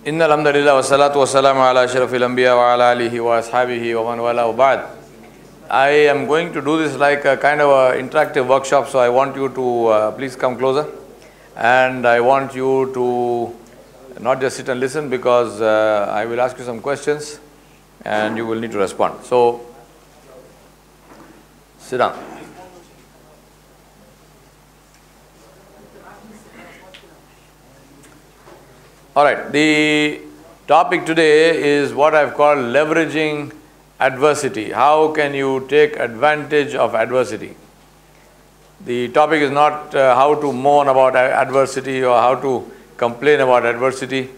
Inna alhamdulillah wa salatu wa salamu ala ashrafil anbiya wa ala alihi wa ashabihi wa man wala wa ba'd. I am going to do this like a kind of a interactive workshop, so I want you to please come closer, and I want you to not just sit and listen, because I will ask you some questions and you will need to respond. So sit down. All right, the topic today is what I've called leveraging adversity. How can you take advantage of adversity? The topic is not how to moan about adversity or how to complain about adversity.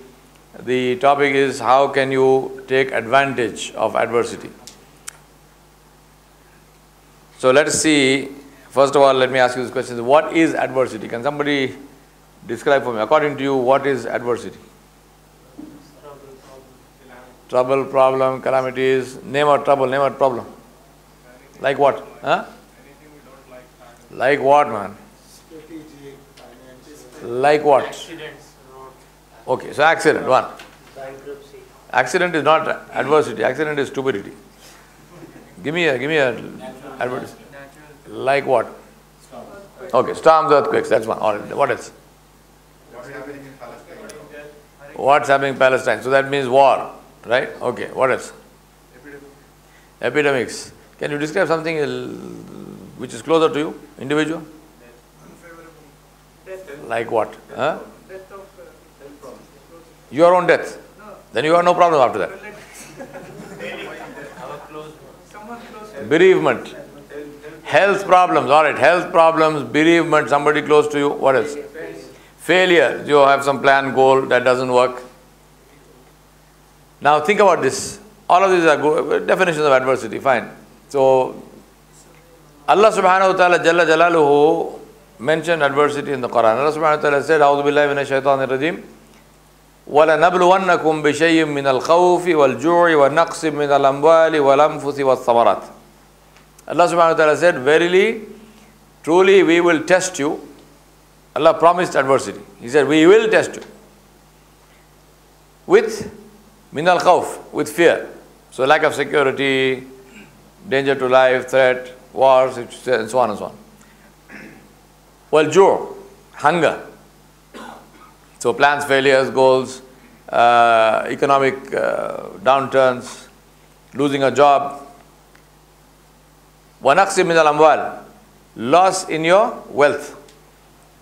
The topic is how can you take advantage of adversity. So let us see, first of all, let me ask you this question. What is adversity? Can somebody describe for me, according to you, what is adversity? Trouble, problem, calamities. Name a trouble, name a problem. Like what? Huh? Anything we don't like. Like what, man? Strategic, financial. Like what? Accidents. Okay, so accident, one. Bankruptcy. Accident is not adversity, accident is stupidity. Give me a adversity. Like what? Okay, storms, earthquakes, that's one. All right, what else? What's happening in Palestine? What's happening in Palestine? So that means war, right? Okay, what else? Epidemics. Can you describe something which is closer to you, individual? Death. Like what? Huh? Death of health problems. Your own death. Then you have no problem after that. Someone close to Bereavement. Health problems, all right. Health problems, bereavement, somebody close to you. What else? Failure. You have some plan, goal that doesn't work. Now think about this. All of these are good definitions of adversity. Fine. So Allah subhanahu wa ta'ala Jalla Jalaluhu mentioned adversity in the Quran. Allah subhanahu wa ta'ala said, A'udhu billahi minash shaitanir rajim. وَلَنَبْلُوَنَّكُمْ بِشَيْءٍ مِّنَ الْخَوْفِ وَالْجُوعِ وَالنَّقْصِ مِّنَ الْأَمْوَالِ وَالْأَنفُسِ وَالثَّمَرَاتِ. Allah subhanahu wa ta'ala said, verily, truly we will test you. Allah promised adversity. He said, we will test you. With min al-khawf, with fear. So lack of security, danger to life, threat, wars, and so on and so on. Wal-ju', hunger. So plans, failures, goals, economic downturns, losing a job. وَنَقْصِ مِنَ الْأَمْوَالِ, loss in your wealth.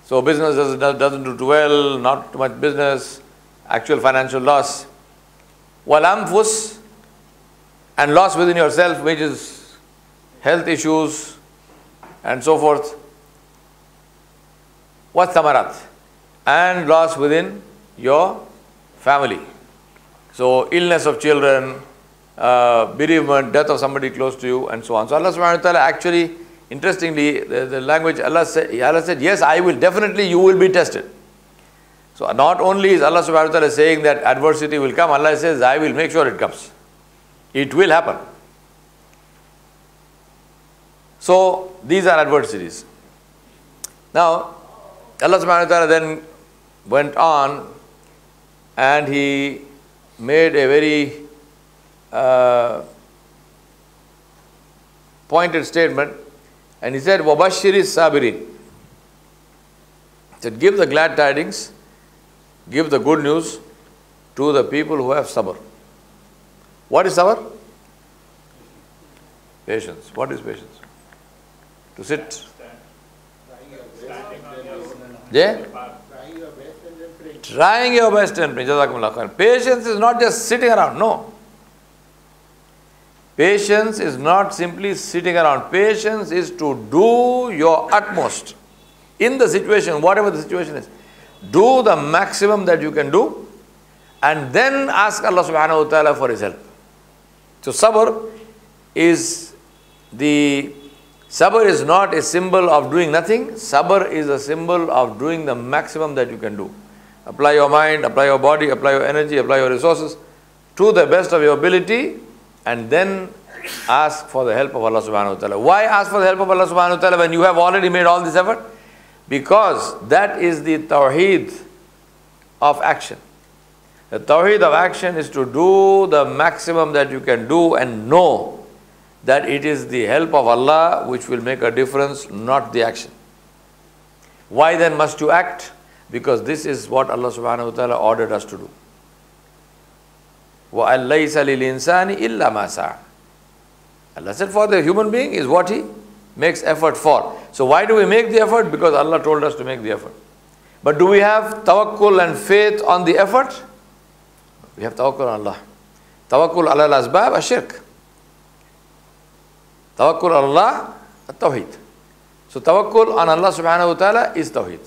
So business doesn't do too well, not too much business, actual financial loss. وَالْأَنفُسِ, and loss within yourself, which is health issues and so forth. وَالثَّمَرَاتِ, and loss within your family. So illness of children, bereavement, death of somebody close to you, and so on. So Allah subhanahu wa ta'ala actually, interestingly, the language, Allah said, yes, I will, definitely you will be tested. So not only is Allah subhanahu wa ta'ala saying that adversity will come, Allah says, I will make sure it comes. It will happen. So these are adversities. Now, Allah subhanahu wa ta'ala then went on and He made a very pointed statement, and He said, وَبَشِّرِ الصَّابِرِينَ. He said, give the glad tidings, give the good news to the people who have sabr. What is sabr? Patience. What is patience? To sit. Yeah? Trying your best and praying. Jazakumullah khair. Patience is not just sitting around. No. Patience is not simply sitting around. Patience is to do your utmost in the situation, whatever the situation is. Do the maximum that you can do, and then ask Allah subhanahu wa ta'ala for His help. So sabr is not a symbol of doing nothing. Sabr is a symbol of doing the maximum that you can do. Apply your mind, apply your body, apply your energy, apply your resources to the best of your ability, and then ask for the help of Allah subhanahu wa ta'ala. Why ask for the help of Allah subhanahu wa ta'ala when you have already made all this effort? Because that is the tawheed of action. The tawheed of action is to do the maximum that you can do and know that it is the help of Allah which will make a difference, not the action. Why then must you act? Because this is what Allah subhanahu wa ta'ala ordered us to do. وَأَن لَيْسَ لِلْإِنسَانِ إِلَّا مَا سَعَى. Allah said for the human being is what he makes effort for. So why do we make the effort? Because Allah told us to make the effort. But do we have tawakkul and faith on the effort? We have tawakkul on Allah. Tawakkul ala al-asbab ashirk. Tawakkul on Allah, tawheed. So tawakkul on Allah subhanahu wa ta'ala is tawheed.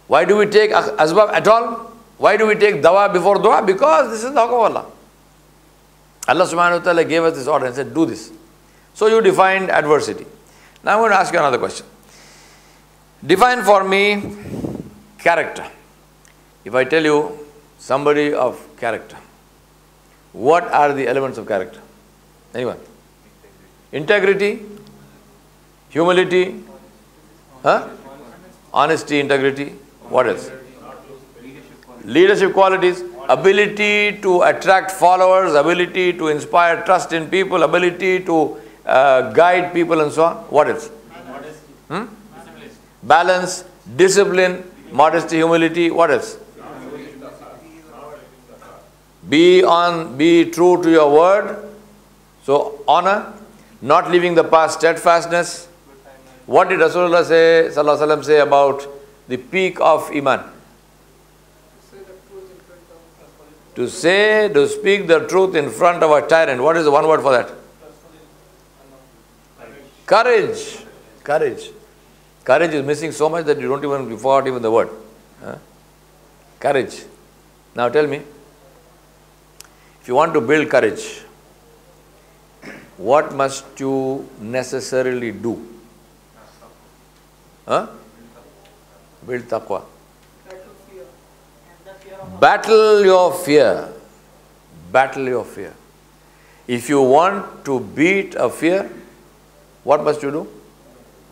Why do we take asbab at all? Why do we take dawa before dua? Because this is the hukm of Allah. Allah subhanahu wa ta'ala gave us this order and said, do this. So you defined adversity. Now I'm going to ask you another question. Define for me character. If I tell you somebody of character, what are the elements of character? Anyone? Integrity, humility, honesty, integrity. What else? Leadership qualities, ability to attract followers, ability to inspire trust in people, ability to guide people and so on. What else? Balance, discipline, modesty, humility. What else? Be true to your word. So honor, not leaving the past, steadfastness. What did Rasulullah say, sallallahu alaihi wasallam, say about the peak of iman? To speak the truth in front of a tyrant. What is the one word for that? Courage. Courage. Courage is missing so much that you don't even, you forgot even the word. Courage. Now tell me, if you want to build courage, what must you necessarily do? Build taqwa. Battle your fear. Battle your fear. If you want to beat a fear, what must you do?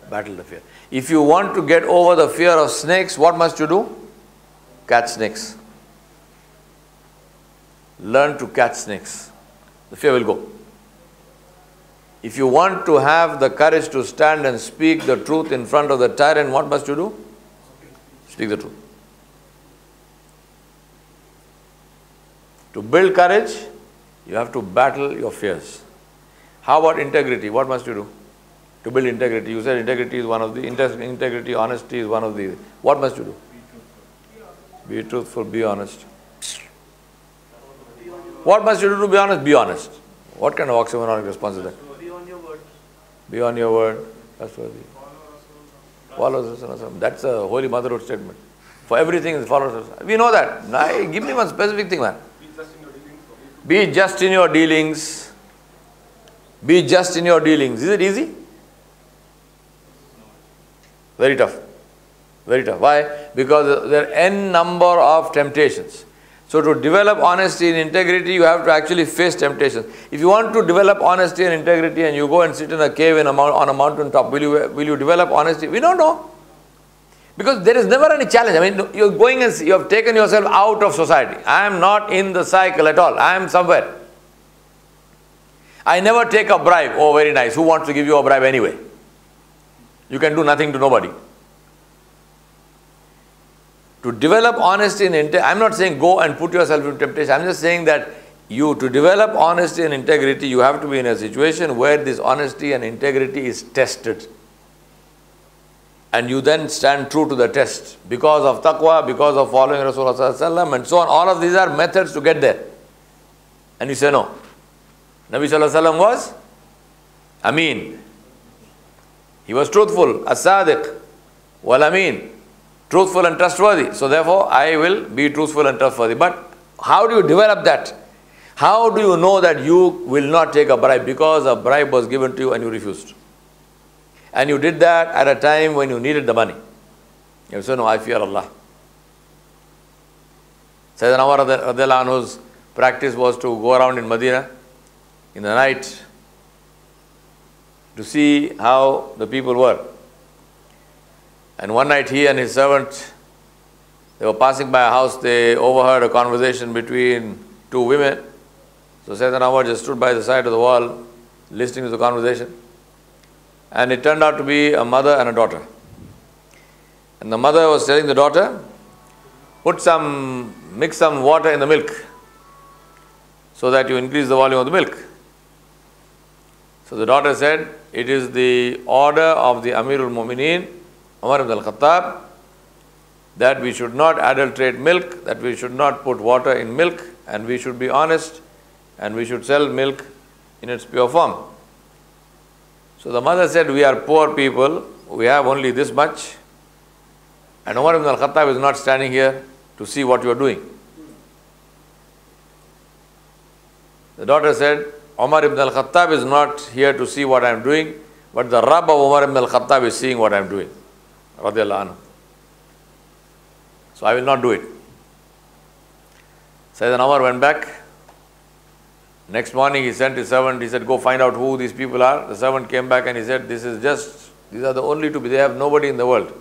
Battle the fear. If you want to get over the fear of snakes, what must you do? Catch snakes. Learn to catch snakes. The fear will go. If you want to have the courage to stand and speak the truth in front of the tyrant, what must you do? Speak the truth. To build courage, you have to battle your fears. How about integrity? What must you do? To build integrity. You said integrity is one of the, integrity, honesty is one of the, what must you do? Be truthful, be honest. What must you do to be honest? Be honest. What kind of oxymoronic response is that? Be on your word. Be on your word. Trustworthy. Follow Rasulullah. That's a holy motherhood statement. For everything is follow Rasulullah. We know that. Now, give me one specific thing, man. Be just in your dealings. Be just in your dealings. Is it easy? Very tough. Very tough. Why? Because there are n number of temptations. So to develop honesty and integrity, you have to actually face temptations. If you want to develop honesty and integrity and you go and sit in a cave on a mountain top, will you develop honesty? We don't know. Because there is never any challenge. I mean, you're going and you have taken yourself out of society. I am not in the cycle at all. I am somewhere. I never take a bribe. Oh, very nice. Who wants to give you a bribe anyway? You can do nothing to nobody. To develop honesty and integrity, I'm not saying go and put yourself in temptation. I'm just saying that to develop honesty and integrity, you have to be in a situation where this honesty and integrity is tested. And you then stand true to the test because of taqwa, because of following Rasulullah and so on. All of these are methods to get there. And you say no. Nabi Sallallahu Alaihi Wasallam was Ameen. He was truthful, as-sadiq, wal ameen, truthful and trustworthy. So therefore, I will be truthful and trustworthy. But how do you develop that? How do you know that you will not take a bribe? Because a bribe was given to you and you refused. And you did that at a time when you needed the money. You say, no, I fear Allah. Sayyidina Yawar radiallahu anhu's practice was to go around in Medina in the night to see how the people were. And one night he and his servant They were passing by a house, they overheard a conversation between two women. So Sayyidina Yawar just stood by the side of the wall, listening to the conversation. And it turned out to be a mother and a daughter. And the mother was telling the daughter, mix some water in the milk so that you increase the volume of the milk. So the daughter said, it is the order of the Amirul Mu'mineen, Umar ibn al-Khattab, that we should not adulterate milk, that we should not put water in milk, and we should be honest, and we should sell milk in its pure form. So the mother said, we are poor people, we have only this much, and Umar ibn al-Khattab is not standing here to see what you are doing. The daughter said, Umar ibn al-Khattab is not here to see what I am doing, but the Rabb of Umar ibn al-Khattab is seeing what I am doing. Radiallahu anhu. So I will not do it. Sayyidina Umar went back. Next morning he sent his servant, he said, go find out who these people are. The servant came back and he said, these are the only two, they have nobody in the world.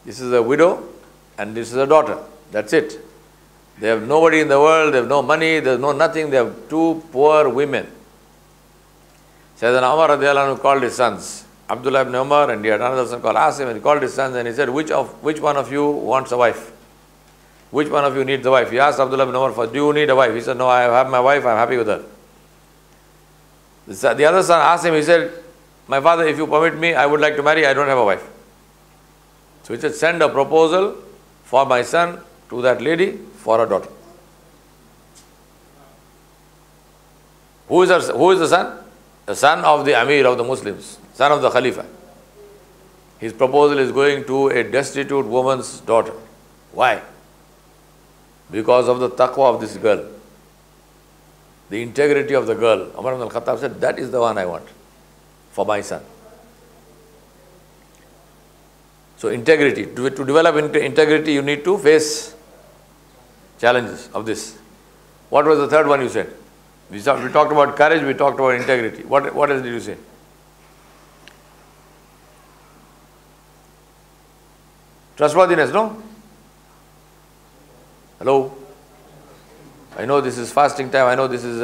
This is a widow and this is a daughter. That's it. They have nobody in the world, they have no money, there is no nothing, they have two poor women. Sayyidina Umar radiallahu anhu called his sons, Abdullah ibn Umar, and he had another son called Asim, and he called his sons and he said, which one of you wants a wife? Which one of you needs a wife? He asked Abdullah ibn Umar first, do you need a wife? He said, no, I have my wife, I am happy with her. The other son asked him, he said, my father, if you permit me, I would like to marry, I don't have a wife. So he said, send a proposal for my son to that lady for her daughter. Who is the son? The son of the Amir of the Muslims, son of the Khalifa. His proposal is going to a destitute woman's daughter. Why? Because of the taqwa of this girl. The integrity of the girl. Umar ibn al-Khattab said, that is the one I want for my son. So integrity. To develop integrity, you need to face challenges of this. What was the third one you said? We talked about courage, we talked about integrity. What else did you say? Trustworthiness, no? Hello? I know this is fasting time, I know this is,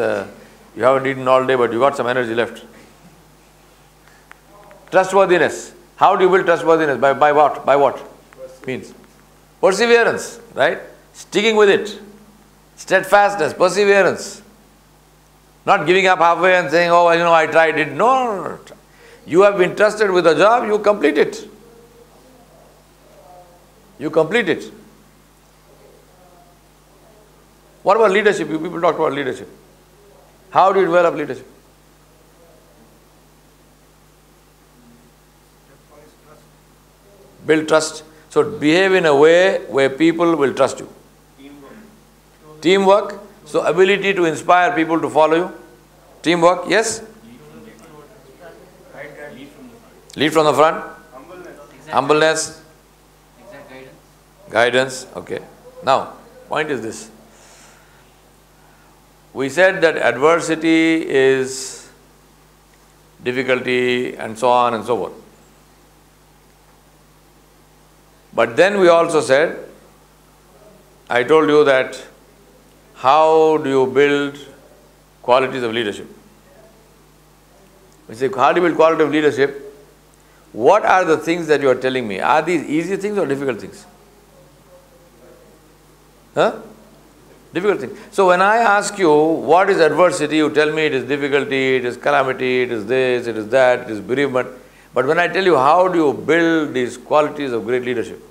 you haven't eaten all day, but you got some energy left. Trustworthiness. How do you build trustworthiness? By what? By what? Means perseverance, right? Sticking with it. Steadfastness, perseverance. Not giving up halfway and saying, oh, I tried it. No. You have been trusted with a job, you complete it. You complete it. What about leadership? You people talked about leadership. How do you develop leadership? Build trust. So behave in a way where people will trust you. Teamwork. So ability to inspire people to follow you. Teamwork, yes? Lead from the front. Humbleness. Guidance. Okay. Now, point is this. We said that adversity is difficulty and so on and so forth. But then we also said, I told you that how do you build qualities of leadership? We say, how do you build quality of leadership? What are the things that you are telling me? Are these easy things or difficult things? Huh? Difficult things. So when I ask you, what is adversity? You tell me it is difficulty, it is calamity, it is this, it is that, it is bereavement. But when I tell you, how do you build these qualities of great leadership?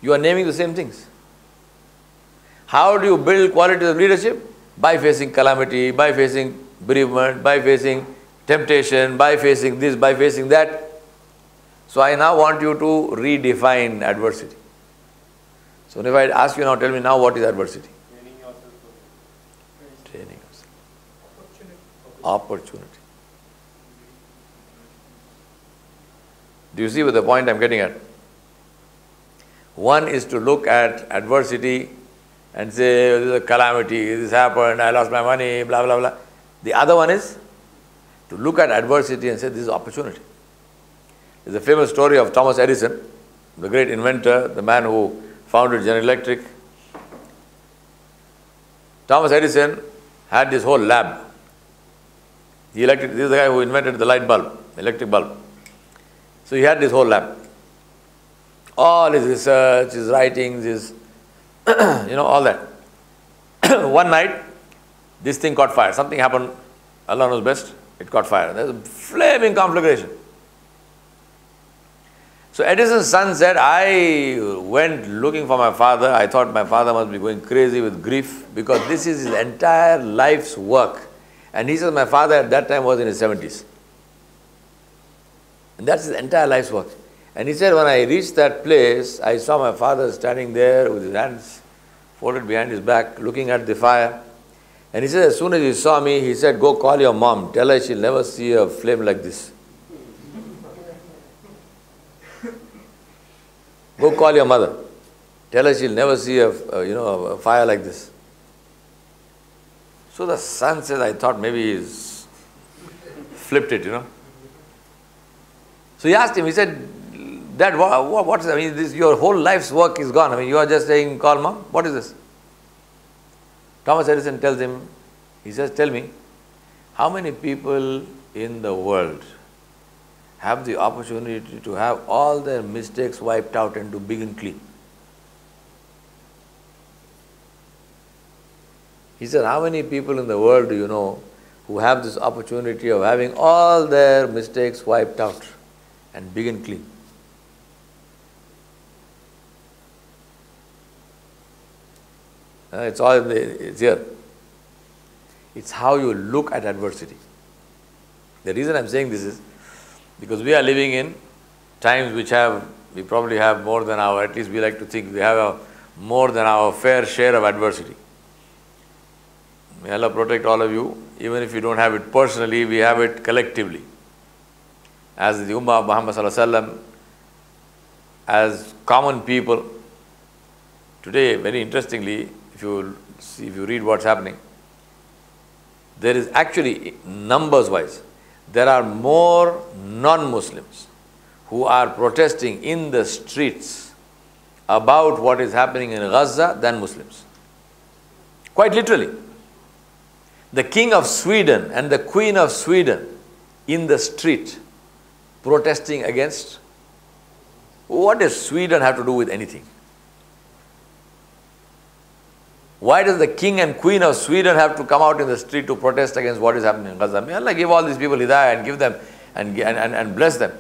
You are naming the same things. How do you build qualities of leadership? By facing calamity, by facing bereavement, by facing temptation, by facing this, by facing that. So I now want you to redefine adversity. So if I ask you now, tell me now what is adversity? Training yourself for it. Training yourself. Opportunity. Do you see what the point I am getting at? One is to look at adversity and say, oh, this is a calamity, this happened, I lost my money, blah, blah, blah. The other one is to look at adversity and say, this is opportunity. There's a famous story of Thomas Edison. the great inventor, the man who founded General Electric, Thomas Edison had this whole lab. This is the guy who invented the light bulb, electric bulb. So he had this whole lab. All his research, his writings, his, all that. One night, this thing caught fire. Something happened, Allah knows best, it caught fire. There's a flaming conflagration. So Edison's son said, I went looking for my father. I thought my father must be going crazy with grief because this is his entire life's work. And he says my father at that time was in his 70s. And that's his entire life's work. And he said when I reached that place, I saw my father standing there with his hands folded behind his back, looking at the fire. And he said as soon as he saw me, he said, go call your mom. Tell her she'll never see a flame like this. Go call your mother. Tell her she'll never see a fire like this. So the son says, I thought maybe he's flipped it, So he asked him, he said, Dad, what's, your whole life's work is gone. You are just saying, call mom. What is this? Thomas Edison tells him, he says, tell me, how many people in the world have the opportunity to have all their mistakes wiped out and to begin clean? He said, how many people in the world do you know who have this opportunity of having all their mistakes wiped out and begin clean? It's here. It's how you look at adversity. The reason I'm saying this is because we are living in times we probably have more than at least we like to think we have more than our fair share of adversity. May Allah protect all of you. Even if you don't have it personally, we have it collectively. As the Ummah of Muhammad Sallallahu Alaihi Wasallam, as common people, today, very interestingly, if you read what's happening, there is actually, numbers-wise, there are more non-Muslims who are protesting in the streets about what is happening in Gaza than Muslims. Quite literally. The King of Sweden and the Queen of Sweden in the street protesting against. What does Sweden have to do with anything? Why does the King and Queen of Sweden have to come out in the street to protest against what is happening in Gaza? May Allah give all these people hidayah and give them and bless them.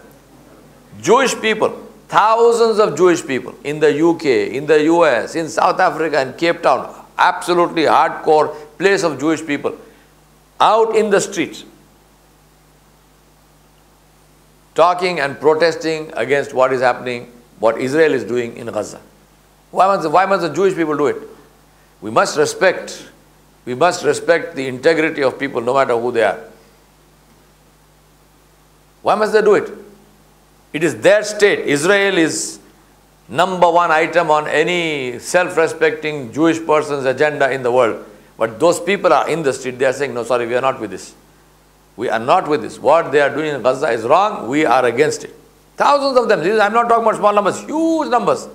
Jewish people, thousands of Jewish people in the UK, in the US, in South Africa and Cape Town, absolutely hardcore place of Jewish people, out in the streets, talking and protesting against what is happening, what Israel is doing in Gaza. Why must the Jewish people do it? We must respect the integrity of people no matter who they are. Why must they do it? It is their state. Israel is number one item on any self-respecting Jewish person's agenda in the world. But those people are in the street, they are saying, no, sorry, we are not with this. We are not with this. What they are doing in Gaza is wrong, we are against it. Thousands of them. I'm not talking about small numbers, huge numbers.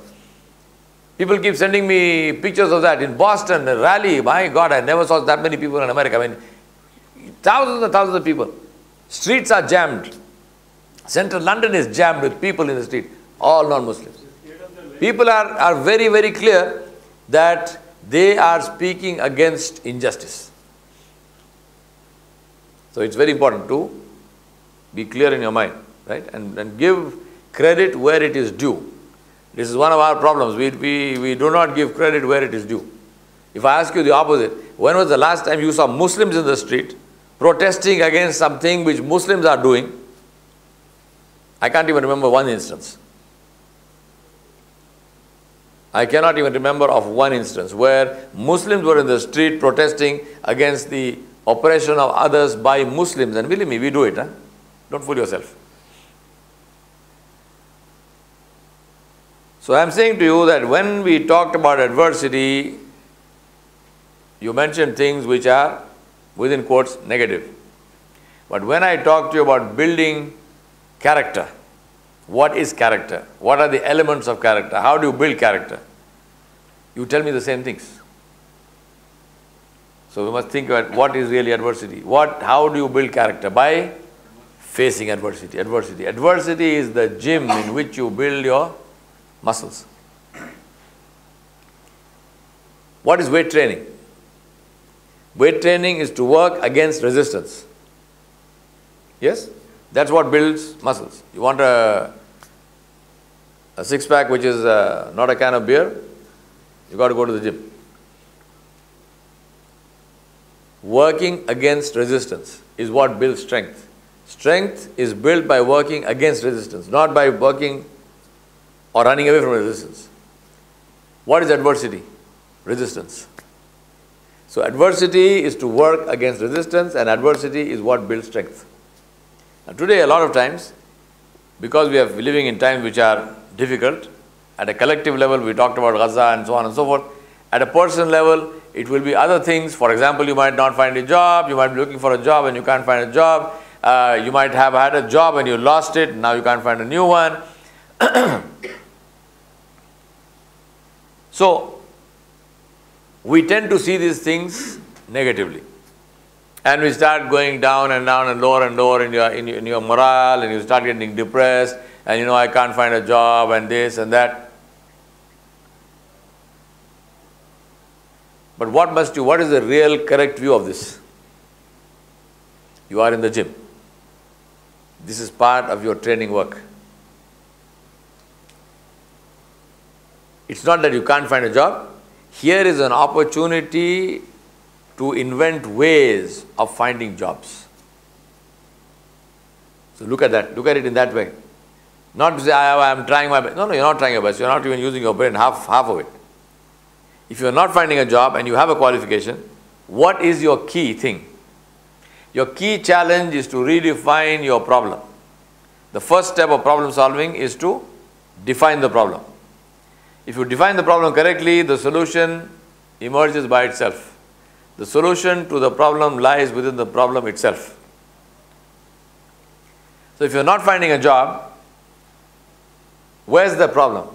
People keep sending me pictures of that in Boston, a rally. My God, I never saw that many people in America. Thousands and thousands of people. Streets are jammed. Central London is jammed with people in the street, all non-Muslims. People are very, very clear that they are speaking against injustice. So it's very important to be clear in your mind, right? And give credit where it is due. This is one of our problems. We do not give credit where it is due. If I ask you the opposite, when was the last time you saw Muslims in the street protesting against something which Muslims are doing? I can't even remember one instance. I cannot even remember of one instance where Muslims were in the street protesting against the oppression of others by Muslims. And believe me, we do it. Huh? Don't fool yourself. So I am saying to you that when we talked about adversity, you mentioned things which are, within quotes, negative. But when I talk to you about building character, What is character? What are the elements of character? How do you build character? You tell me the same things. So we must think about what is really adversity. How do you build character? By facing adversity. Adversity is the gym in which you build your muscles. What is weight training? Weight training is to work against resistance. Yes? That's what builds muscles. You want a six-pack which is not a can of beer, you got to go to the gym. Working against resistance is what builds strength. Strength is built by working against resistance, not by working or running away from resistance. What is adversity? Resistance. So adversity is to work against resistance, and adversity is what builds strength. Now today, a lot of times, because we are living in times which are difficult, at a collective level, we talked about Gaza and so on and so forth. At a personal level, it will be other things. For example, you might not find a job, you might be looking for a job and you can't find a job. You might have had a job and you lost it, now you can't find a new one. So, we tend to see these things negatively. And we start going down and down and lower in your morale, and you start getting depressed, and I can't find a job and this and that. But what is the real correct view of this? You are in the gym. This is part of your training work. It's not that you can't find a job. Here is an opportunity to invent ways of finding jobs. So look at that. Look at it in that way. Not to say, I'm trying my best. No, you're not trying your best. You're not even using your brain, half of it. If you're not finding a job and you have a qualification, what is your key thing? Your key challenge is to redefine your problem. The first step of problem solving is to define the problem. If you define the problem correctly, the solution emerges by itself. The solution to the problem lies within the problem itself. So if you're not finding a job, where's the problem?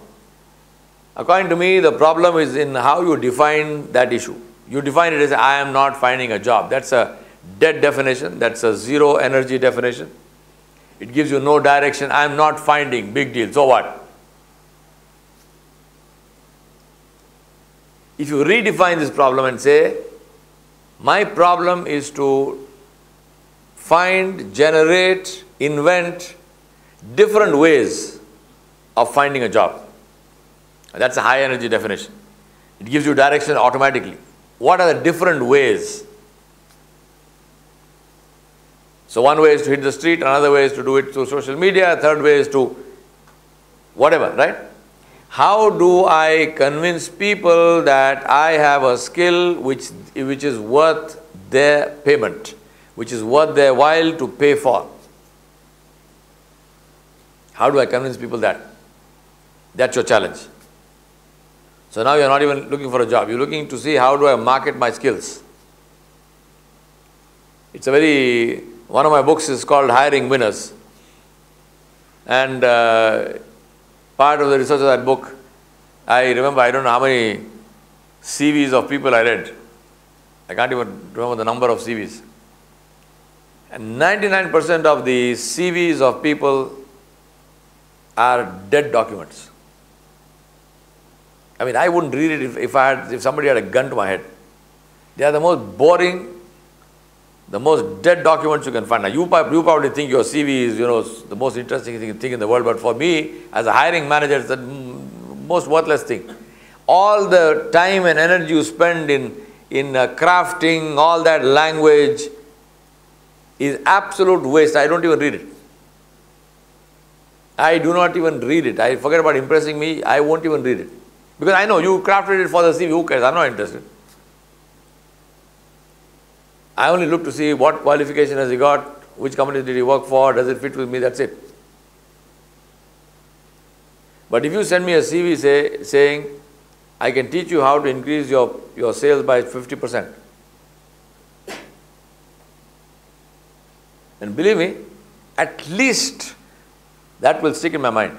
According to me, the problem is in how you define that issue. You define it as, I am not finding a job. That's a dead definition. That's a zero energy definition. It gives you no direction. I am not finding. Big deal. So what? If you redefine this problem and say, my problem is to find, generate, invent different ways of finding a job. That's a high energy definition. It gives you direction automatically. What are the different ways? So one way is to hit the street, another way is to do it through social media, a third way is to whatever, right? How do I convince people that I have a skill which is worth their payment, which is worth their while to pay for? How do I convince people that? That's your challenge. So now you're not even looking for a job. You're looking to see how do I market my skills. One of my books is called Hiring Winners. And part of the research of that book, I remember, I don't know how many CVs of people I read. I can't even remember the number of CVs. And 99% of the CVs of people are dead documents. I mean, I wouldn't read it if somebody had a gun to my head. They are the most boring, the most dead documents you can find. Now, you probably think your CV is, the most interesting thing in the world, but for me, as a hiring manager, it's the most worthless thing. All the time and energy you spend in crafting all that language is absolute waste. I don't even read it. I do not even read it. I forget about impressing me. I won't even read it. Because I know you crafted it for the CV, who cares? I'm not interested. I only look to see what qualification has he got, which company did he work for, does it fit with me, that's it. But if you send me a CV saying, I can teach you how to increase your sales by 50%. And believe me, at least That will stick in my mind.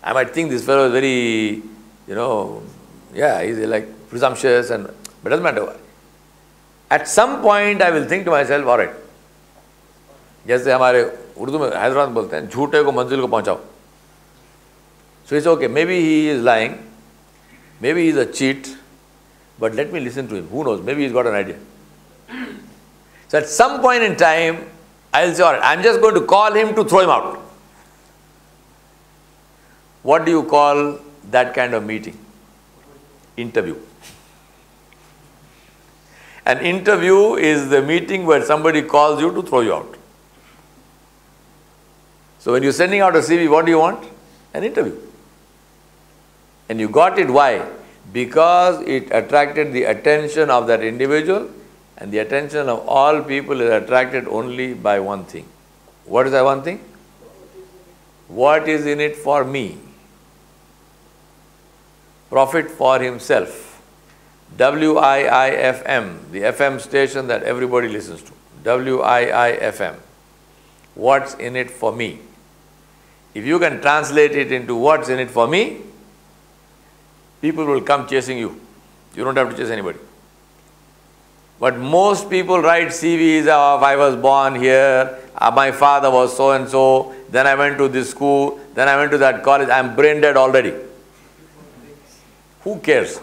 I might think this fellow is very, he's like presumptuous, but it doesn't matter. At some point, I will think to myself, all right, जैसे हमारे उर्दू में हैदराबाद बोलते हैं झूठे को मंजिल को पहुंचाओ. So it's okay, maybe he is lying, maybe he is a cheat, but let me listen to him. Who knows, maybe he's got an idea. So at some point in time, I'll say, all right, I'm just going to call him to throw him out. What do you call that kind of meeting? Interview. An interview is the meeting where somebody calls you to throw you out. So when you're sending out a CV, what do you want? An interview. And you got it, why? Because it attracted the attention of that individual, and the attention of all people is attracted only by one thing. What is that one thing? What is in it for me? Profit for himself. WIIFM, the FM station that everybody listens to. WIIFM. What's in it for me? If you can translate it into what's in it for me, people will come chasing you. You don't have to chase anybody. But most people write CVs of I was born here, my father was so and so, then I went to this school, then I went to that college, I'm brain dead already. Who cares?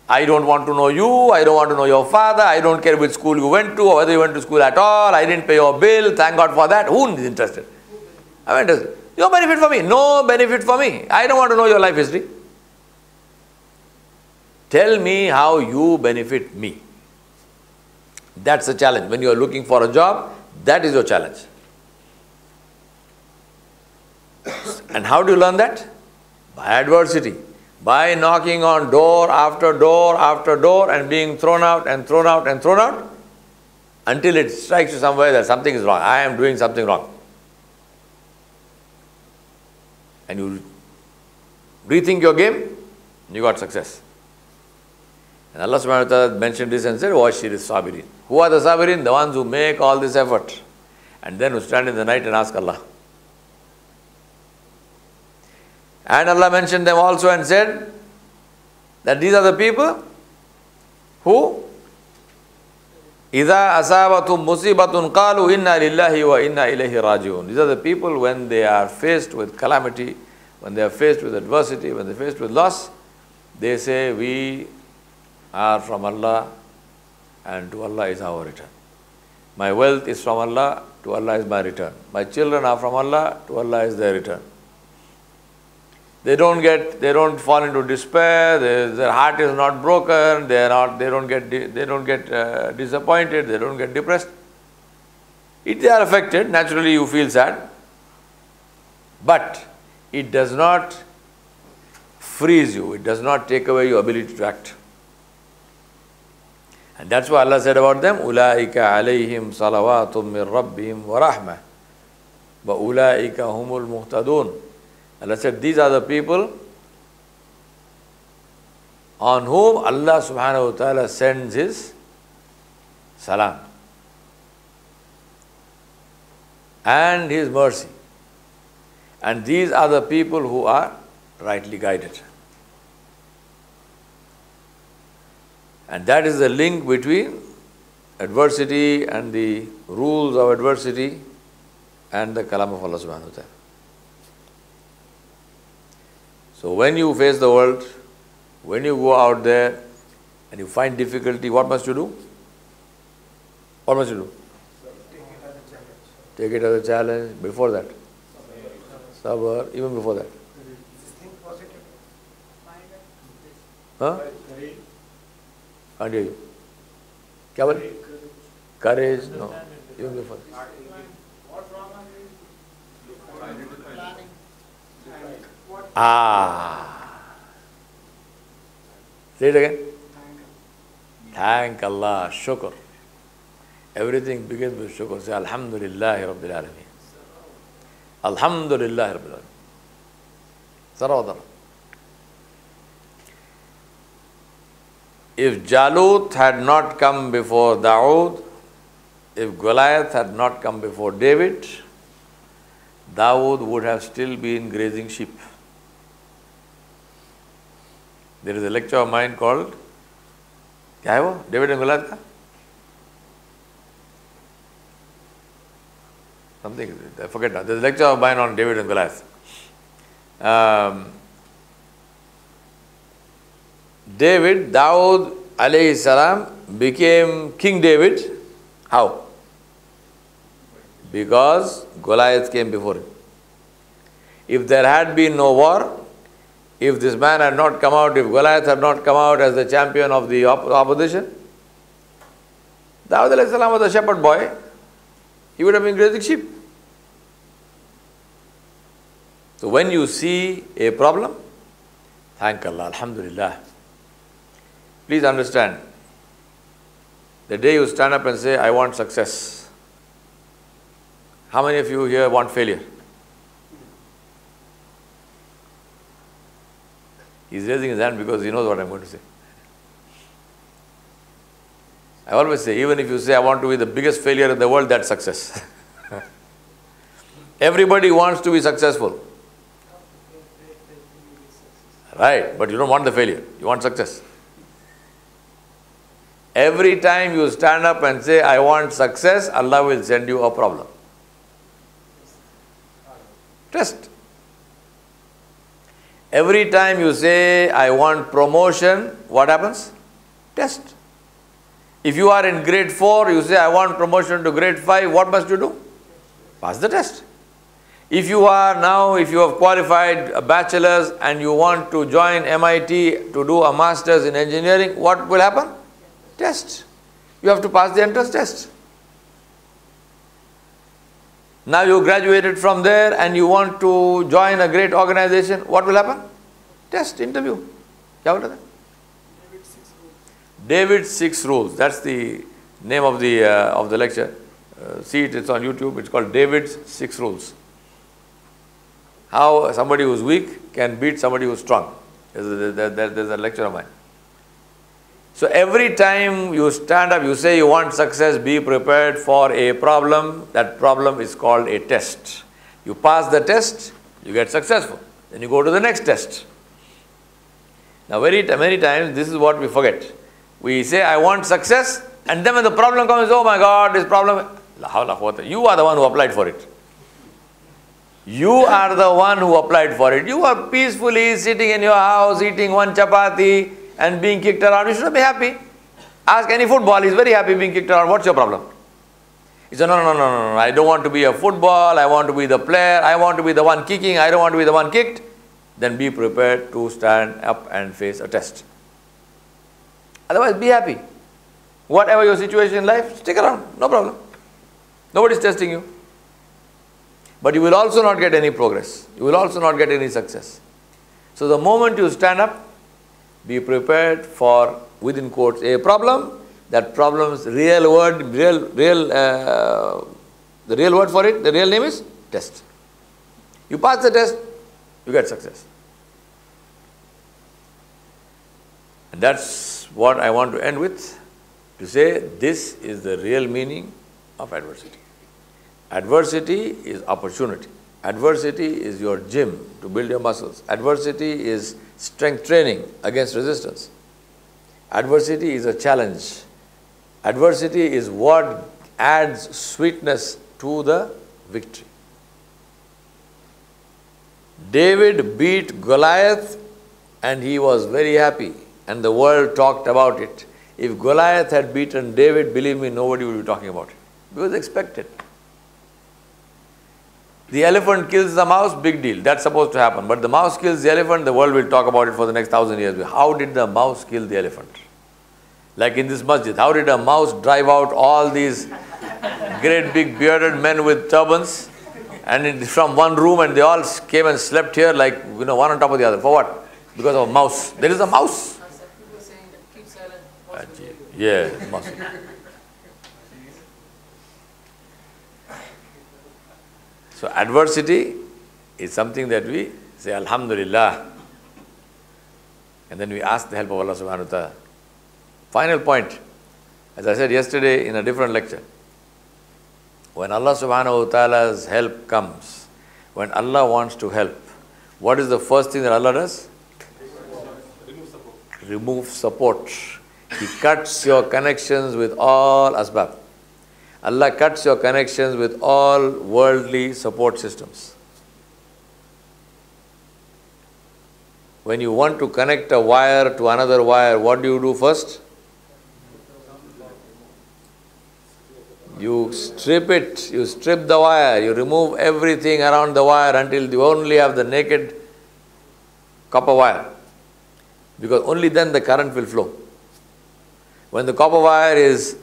I don't want to know you, I don't want to know your father, I don't care which school you went to or whether you went to school at all, I didn't pay your bill, thank God for that. Who is interested? I'm interested. No benefit for me. No benefit for me. I don't want to know your life history. Tell me how you benefit me. That's the challenge. When you are looking for a job, that is your challenge. And how do you learn that? By adversity. By knocking on door after door after door and being thrown out and thrown out and thrown out until it strikes you somewhere that something is wrong. I am doing something wrong. And you rethink your game, you got success. And Allah subhanahu wa ta'ala mentioned this and said, Washir is Sabirin. Who are the Sabirin? The ones who make all this effort and then who stand in the night and ask Allah. And Allah mentioned them also and said that these are the people who إِذَا أَصَابَتُمْ مُصِيبَةٌ قَالُوا إِنَّا لِلَّهِ وَإِنَّا إِلَيْهِ رَاجِعُونَ. These are the people when they are faced with calamity, when they are faced with adversity, when they are faced with loss, they say, we are from Allah and to Allah is our return. My wealth is from Allah, to Allah is my return. My children are from Allah, to Allah is their return. They don't fall into despair, their heart is not broken, they don't get disappointed, they don't get depressed. If they are affected, naturally you feel sad, but it does not freeze you, it does not take away your ability to act. And that's why Allah said about them, أُولَٰئِكَ عَلَيْهِمْ صَلَوَاتٌ مِّن رَبِّهِمْ وَرَحْمَةٌ وَأُولَٰئِكَ هُمُ الْمُهْتَدُونَ. Allah said, these are the people on whom Allah subhanahu wa ta'ala sends His salam and His mercy. And these are the people who are rightly guided. And that is the link between adversity and the rules of adversity and the kalam of Allah subhanahu wa ta'ala. So when you face the world, when you go out there and you find difficulty, what must you do? What must you do? Take it as a challenge. Before that, sabr. Even before that. Think positive. Huh? Can't hear you. Kya bol? Courage. No. Even before that. Say it again. Thank Allah. Shukr. Everything begins with shukr. Say Alhamdulillahi Rabbil Alameen. Alhamdulillahi Rabbil Alameen. Sarawatara. If Jalut had not come before Dawood, if Goliath had not come before David, Dawood would have still been grazing sheep. There is a lecture of mine called क्या है वो David and Goliath का something I forget now. There is a lecture of mine on David and Goliath. Dawood alayhi salam became King David. How? Because Goliath came before him. If there had been no war, if this man had not come out, if Goliath had not come out as the champion of the opposition, Dawood alayhi salam was a shepherd boy. He would have been grazing sheep. So when you see a problem, thank Allah, Alhamdulillah. Please understand, the day you stand up and say, I want success, how many of you here want failure? He's raising his hand because he knows what I'm going to say. I always say, even if you say, I want to be the biggest failure in the world, that's success. Everybody wants to be successful. Right, but you don't want the failure, you want success. Every time you stand up and say, I want success, Allah will send you a problem. Test. Every time you say, I want promotion, what happens? Test. If you are in grade 4, you say, I want promotion to grade 5, what must you do? Pass the test. If you have qualified a bachelor's and you want to join MIT to do a master's in engineering, what will happen? Test. You have to pass the entrance test. Now you graduated from there and you want to join a great organization, what will happen? Test, interview. Kya hota hai? David's 6 rules. That's the name of the lecture. See it, it's on YouTube. It's called David's 6 rules. How somebody who's weak can beat somebody who's strong. There's a lecture of mine. So every time you stand up, you say you want success, be prepared for a problem. That problem is called a test. You pass the test, you get successful. Then you go to the next test. Now many times this is what we forget. We say, I want success, and then when the problem comes, oh my God, this problem, you are the one who applied for it. You are the one who applied for it. You are peacefully sitting in your house, eating one chapati and being kicked around. You should be happy. Ask any football, he's very happy being kicked around. What's your problem? He said, no, I don't want to be a football. I want to be the player. I want to be the one kicking. I don't want to be the one kicked. Then be prepared to stand up and face a test. Otherwise, be happy. Whatever your situation in life, stick around. No problem. Nobody's testing you. But you will also not get any progress. You will also not get any success. So the moment you stand up, be prepared for, within quotes, a problem. That problem's the real word for it, the real name is test. You pass the test, you get success. And that's what I want to end with, to say this is the real meaning of adversity. Adversity is opportunity. Adversity is your gym to build your muscles. Adversity is strength training against resistance. Adversity is a challenge. Adversity is what adds sweetness to the victory. David beat Goliath and he was very happy, and the world talked about it. If Goliath had beaten David, believe me, nobody would be talking about it. Because expected. The elephant kills the mouse, big deal. That's supposed to happen. But the mouse kills the elephant, the world will talk about it for the next 1,000 years. How did the mouse kill the elephant? Like in this masjid, how did a mouse drive out all these great big bearded men with turbans and from one room, and they all came and slept here like, one on top of the other. For what? Because of a mouse. There is a mouse. People saying that keep silent. Yeah, mouse. So adversity is something that we say Alhamdulillah, and then we ask the help of Allah subhanahu wa ta'ala. Final point, as I said yesterday in a different lecture, when Allah subhanahu wa ta'ala's help comes, when Allah wants to help, what is the first thing that Allah does? Remove support. He cuts your connections with all asbab. Allah cuts your connections with all worldly support systems. When you want to connect a wire to another wire, what do you do first? You strip it, you strip the wire, you remove everything around the wire until you only have the naked copper wire. Because only then the current will flow. When the copper wire is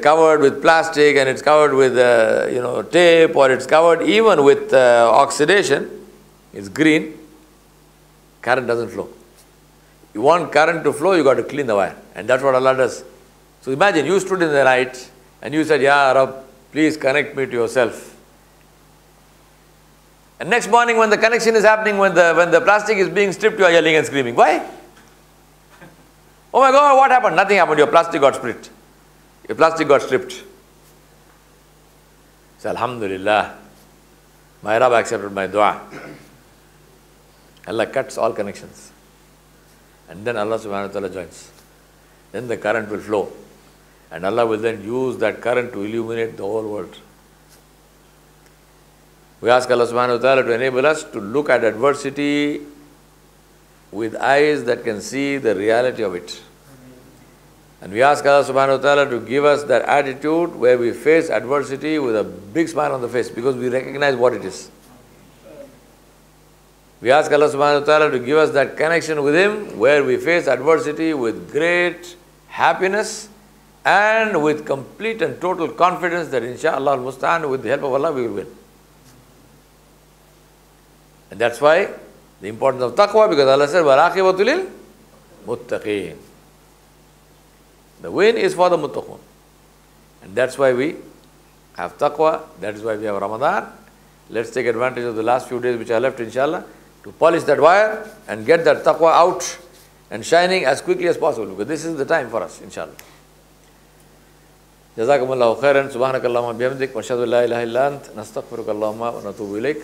covered with plastic and it's covered with tape, or it's covered even with oxidation, it's green, current doesn't flow. You want current to flow, you got to clean the wire. And that's what Allah does. So imagine you stood in the night and you said, Ya Rab, please connect me to yourself. And next morning when the connection is happening, when the plastic is being stripped, you are yelling and screaming. Why? Oh my God, what happened? Nothing happened. Your plastic got split. Your plastic got stripped. So Alhamdulillah, my Rabb accepted my dua. Allah cuts all connections. And then Allah subhanahu wa ta'ala joins. Then the current will flow. And Allah will then use that current to illuminate the whole world. We ask Allah subhanahu wa ta'ala to enable us to look at adversity with eyes that can see the reality of it. And we ask Allah subhanahu wa ta'ala to give us that attitude where we face adversity with a big smile on the face, because we recognize what it is. We ask Allah subhanahu wa ta'ala to give us that connection with Him where we face adversity with great happiness and with complete and total confidence that inshaAllah al-Musta'an, with the help of Allah, we will win. And that's why the importance of taqwa, because Allah said, وَالْعَاقِبَةُ لِلْمُتَّقِينَ. The win is for the muttaqun. And that's why we have taqwa, that is why we have Ramadan. Let's take advantage of the last few days which are left, inshallah, to polish that wire and get that taqwa out and shining as quickly as possible, because this is the time for us, inshallah. Jazakumullahu khairan, subhanakallahumma bihamdik, wa ashhadu an la ilaha illa ant, nastaghfiruka Allahumma wa natubu ilayk.